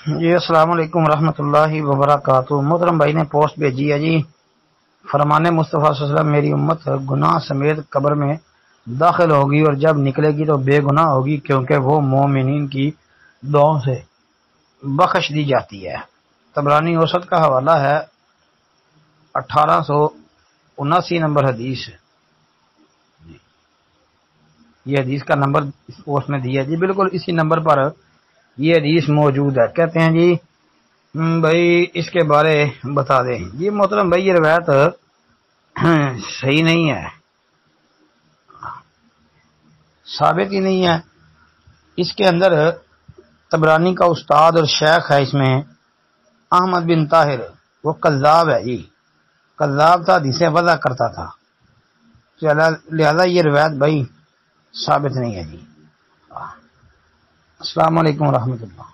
जी अस्सलाम वालेकुम रहमतुल्लाहि व बरकातुहू। मोहतरम भाई ने पोस्ट भेजी है जी। फरमाने मुस्तफ़ा सल्लल्लाहु अलैहि वसल्लम, मेरी उम्मत गुनाह समेत कब्र में दाखिल होगी और जब निकलेगी तो बेगुनाह होगी, क्योंकि वो मोमिनीन की दुआओं से बख्श दी जाती है। तबरानी औसत का हवाला है 1879 नंबर हदीस। ये हदीस का नंबर इस पोस्ट में दिया जी, बिल्कुल इसी नंबर पर ये हदीस मौजूद है। कहते हैं जी भाई इसके बारे बता दें जी। मोहतरम भाई ये रवायत सही नहीं है, साबित ही नहीं है। इसके अंदर तबरानी का उस्ताद और शेख है इसमें अहमद बिन ताहिर, वो कज़्ज़ाब है जी, कज़्ज़ाब था, हदीसें वज़ा करता था। लिहाजा ये रवायत भाई साबित नहीं है जी। अस्सलाम वालेकुम रहमतुल्लाह।